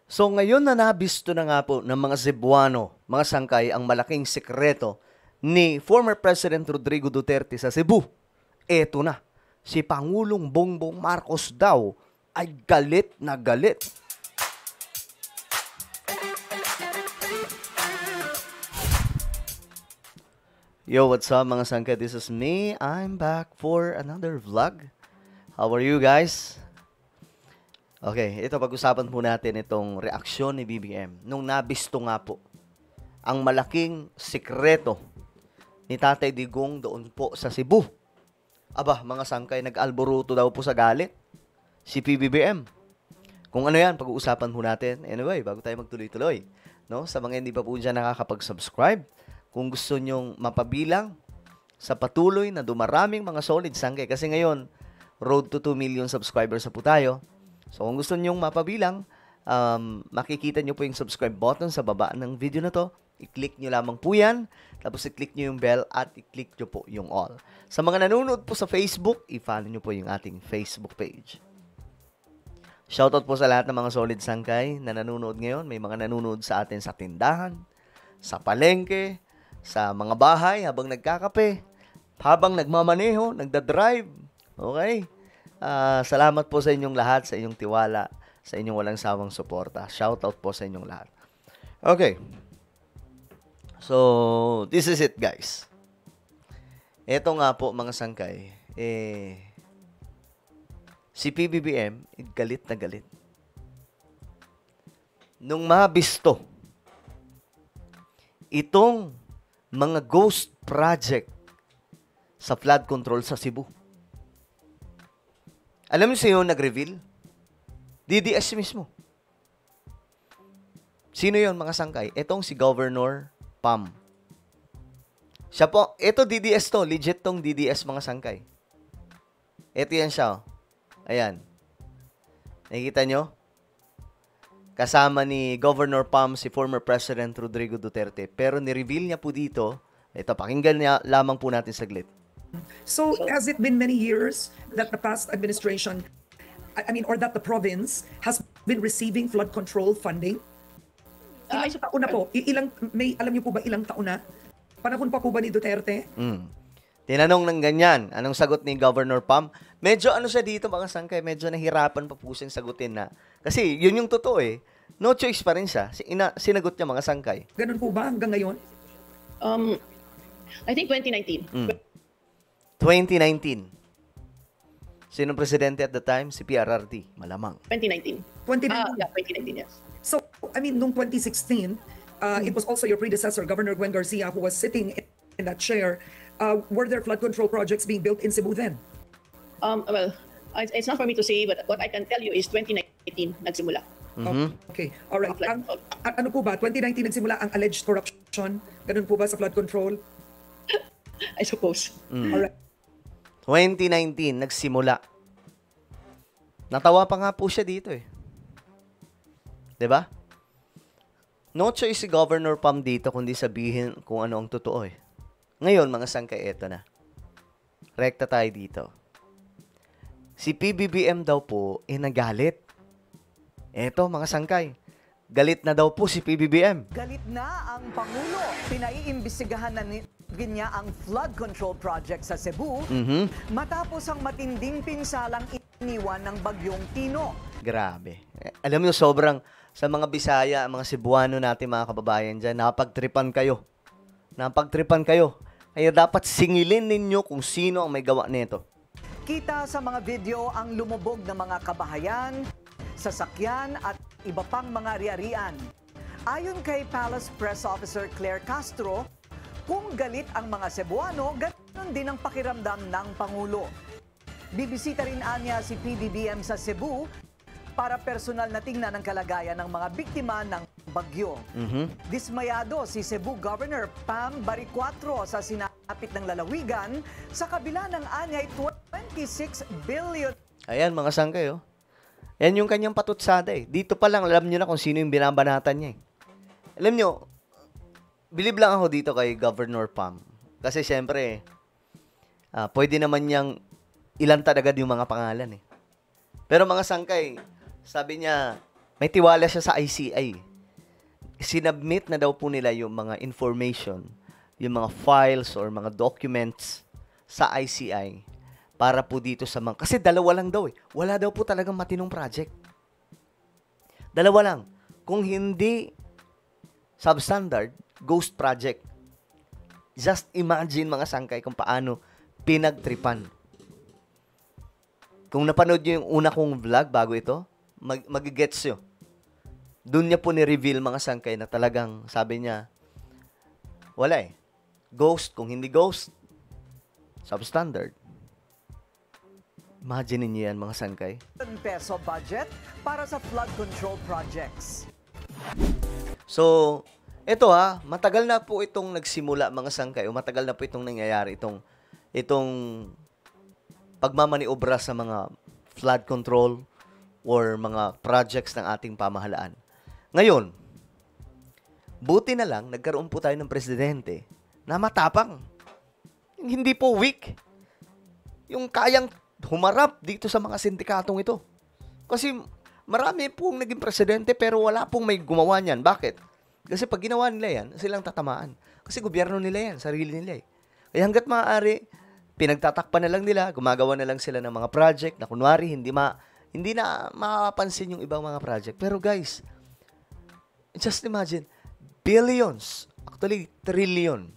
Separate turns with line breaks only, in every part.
So ngayon na nabisto na nga po ng mga Cebuano, mga sangkay, ang malaking sekreto ni former President Rodrigo Duterte sa Cebu. Eto na, si Pangulong Bongbong Marcos daw ay galit na galit. Yo, what's up mga sangkay? This is me. I'm back for another vlog. How are you guys? Okay, ito pag-usapan po natin itong reaksyon ni BBM nung nabisto nga po ang malaking sikreto ni Tatay Digong doon po sa Cebu. Aba, mga sangkay, nag-alboruto daw po sa galit si PBBM. Kung ano yan, pag-uusapan po natin. Anyway, bago tayo magtuloy-tuloy, no? Sa mga hindi pa po dyan nakakapag-subscribe, kung gusto nyong mapabilang sa patuloy na dumaraming mga solid sangkay, kasi ngayon, road to 2 million subscribers na po tayo. So, kung gusto nyong mapabilang, makikita nyo po yung subscribe button sa baba ng video na to. I-click nyo lamang po yan. Tapos i-click nyo yung bell at i-click nyo po yung all. Sa mga nanonood po sa Facebook, i-follow nyo po yung ating Facebook page. Shoutout po sa lahat ng mga solid sangkay na nanonood ngayon. May mga nanonood sa atin sa tindahan, sa palengke, sa mga bahay habang nagkakape, habang nagmamaneho, nagdadrive. Okay? Salamat po sa inyong lahat, sa inyong tiwala, sa inyong walang sawang suporta. Shoutout po sa inyong lahat. Okay. So, this is it, guys. Ito nga po, mga sangkay, si PBBM, galit na galit. Nung mabisto, itong mga ghost project sa flood control sa Cebu. Alam niyo sino nag-reveal? DDS mismo. Sino yon mga sangkay? Itong si Governor Pam. Siya po, ito DDS to, legit tong DDS mga sangkay. Ito yan siya. Oh. Ayan. Nakikita nyo? Kasama ni Governor Pam si former President Rodrigo Duterte. Pero ni-reveal niya po dito, ito, pakinggan niya lamang po natin saglit.
So, has it been many years that the past administration, or that the province has been receiving flood control funding? Ilang taon na po? Alam niyo po ba ilang taon na? Panahon pa po ba ni Duterte?
Tinanong ng ganyan, anong sagot ni Governor Pam? Medyo ano siya dito mga sangkay, medyo nahirapan pa po siyang sagutin na. Kasi yun yung totoo eh. No choice pa rin siya. Sinagot niya mga sangkay.
Ganun po ba hanggang ngayon?
I think 2019.
2019. Sinong presidente at the time? Si PRRD. Malamang.
2019.
2019.
Yeah, 2019, yes.
So, noong 2016, it was also your predecessor, Governor Gwen Garcia, who was sitting in that chair. Were there flood control projects being built in Cebu then?
Well, it's not for me to say, but what I can tell you is 2019 nagsimula.
Okay, all right. Ano po ba? 2019 nagsimula ang alleged corruption? Ganun po ba sa flood control?
I suppose.
All right.
2019, nagsimula. Natawa pa nga po siya dito eh. 'Di ba? No choice si Governor Pam dito kundi sabihin kung ano ang totoo eh. Ngayon, mga sangkay, eto na. Rekta tayo dito. Si PBBM daw po nagalit. Eto, mga sangkay. Galit na daw po si PBBM.
Galit na ang Pangulo. Pinaiimbestigahan na niya ang flood control project sa Cebu matapos ang matinding pinsalang iniwan ng bagyong Tino.
Grabe. Alam niyo, sobrang sa mga Bisaya, mga Cebuano natin, mga kababayan dyan, napagtripan kayo. Napagtripan kayo. Kaya dapat singilin ninyo kung sino ang may gawa nito.
Kita sa mga video ang lumubog na mga kabahayan, sasakyan at iba pang mga ari-arian. Ayon kay Palace Press Officer Claire Castro, kung galit ang mga Cebuano, ganoon din ang pakiramdam ng Pangulo. Bibisita rin anya si PBBM sa Cebu para personal na tingnan ang kalagayan ng mga biktima ng bagyo. Dismayado si Cebu Governor Pam Baricuatro sa sinapit ng lalawigan sa kabila ng anyay 26 billion.
Ayan, mga sangkay, oh. Yan yung kanyang patutsada eh. Dito pa lang, alam nyo na kung sino yung binabanatan niya eh. Alam nyo, bilib lang ako dito kay Governor Pam. Kasi syempre, pwede naman niyang ilantad agad yung mga pangalan eh. Pero mga sangkay, sabi niya, may tiwala siya sa ICI. Sinubmit na daw po nila yung mga information, yung mga files or mga documents sa ICI para po dito sa mga... Kasi dalawa lang daw eh. Wala daw po talagang matinong project. Dalawa lang. Kung hindi substandard, ghost project. Just imagine mga sangkay kung paano pinagtripan. Kung napanood nyo yung una kong vlog bago ito, mag-gets nyo. Doon niya po ni-reveal mga sangkay na talagang sabi niya, wala eh. Ghost, kung hindi ghost, substandard. Imagine niyo yan mga sangkay.
Peso budget para sa flood control projects.
So, ito matagal na po itong nagsimula mga sangkay o matagal na po itong nangyayari itong pagmamaniobra sa mga flood control or mga projects ng ating pamahalaan. Ngayon, buti na lang nagkaroon po tayo ng presidente na matapang. Hindi po weak. Yung kayang humarap dito sa mga sindikatong ito. Kasi marami pong naging presidente pero wala pong may gumawa niyan. Bakit? Kasi pag ginawa nila yan, silang tatamaan. Kasi gobyerno nila yan, sarili nila eh. Kaya hanggat maaari, pinagtatakpan na lang nila, gumagawa na lang sila ng mga project na kunwari hindi na mapapansin yung ibang mga project. Pero guys, just imagine, billions, actually trillion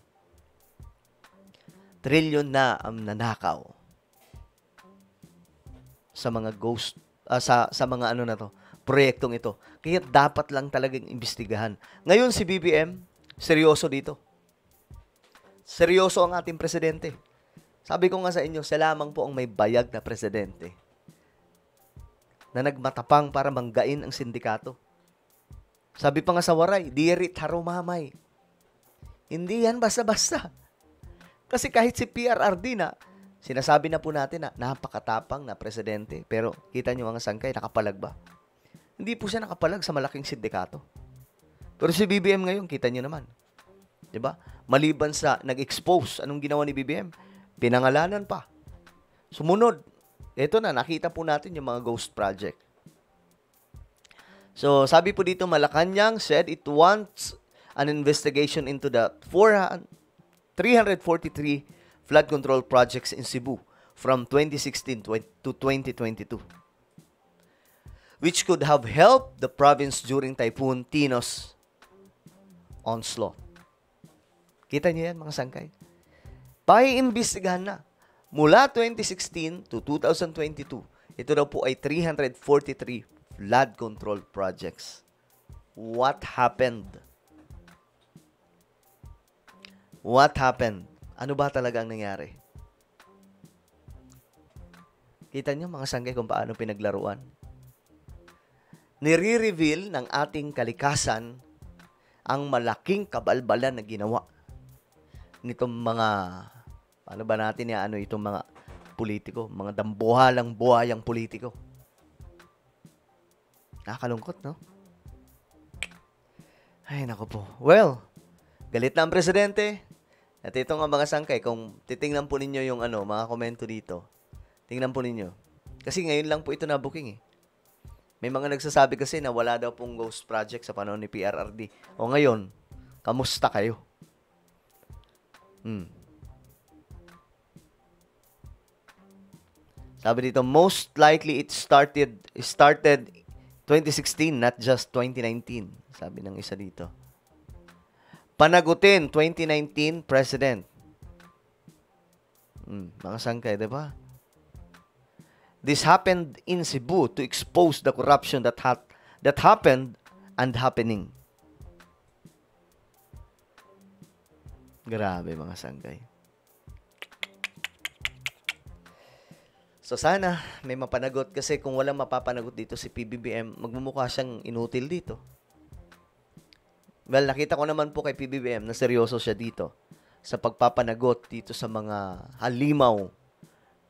na nanakaw sa mga ghost, sa mga ano na to, proyektong ito. Kaya dapat lang talagang imbestigahan. Ngayon si BBM, seryoso dito. Seryoso ang ating presidente. Sabi ko nga sa inyo, siya lamang po ang may bayag na presidente na nagmatapang para manggain ang sindikato. Sabi pa nga sa waray, dirit harumamay. Hindi yan basta-basta. Kasi kahit si PRRD na, sinasabi na po natin na napakatapang na presidente. Pero kita nyo mga sangkay, nakapalag ba? Hindi po siya nakapalag sa malaking sindikato. Pero si BBM ngayon, kita nyo naman. Diba? Maliban sa nag-expose, anong ginawa ni BBM? Pinangalanan pa. Sumunod. Ito na, nakita po natin yung mga ghost project. So, sabi po dito, Malacanang said it wants an investigation into the 343 flood control projects in Cebu from 2016 to 2022, which could have helped the province during Typhoon Tino's onslaught. Kita niyo yan, mga sangkay? Paiimbestigahan na. Mula 2016 to 2022, ito daw po ay 343 flood control projects. What happened? What happened? Ano ba talaga ang nangyari? Kita niyo mga sangkay kung paano pinaglaruan. Nire-reveal ng ating kalikasan ang malaking kabalbalan na ginawa nitong mga, paano ba natin itong mga politiko, mga dambuhalang buhayang politiko. Nakakalungkot, no? Ay, naku po. Well, galit na ang presidente. At ito nga mga sangkay, kung titingnan po ninyo yung mga komento dito, tingnan po ninyo. Kasi ngayon lang po ito na-booking eh. May mga nagsasabi kasi na wala daw pong ghost project sa panahon ni PRRD. O ngayon, kamusta kayo? Sabi dito, most likely it started 2016, not just 2019. Sabi ng isa dito. Panagutin, 2019 president. Mga sangkay, diba? This happened in Cebu to expose the corruption that happened and happening. Grabe mga sangkay. So sana may mapanagot kasi kung walang mapapanagot dito si PBBM, magmumukha siyang inutil dito. Well, nakita ko naman po kay PBBM na seryoso siya dito sa pagpapanagot dito sa mga halimaw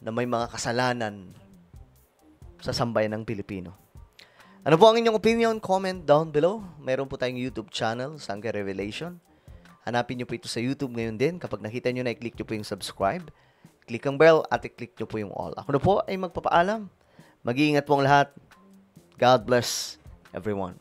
na may mga kasalanan sa sambayan ng Pilipino. Ano po ang inyong opinion? Comment down below. Meron po tayong YouTube channel, Sangkay Revelation. Hanapin nyo po ito sa YouTube ngayon din. Kapag nakita nyo na, i-click nyo po yung subscribe. Click ang bell at i-click nyo po yung all. Ako na po ay magpapaalam. Mag-iingat po ang lahat. God bless everyone.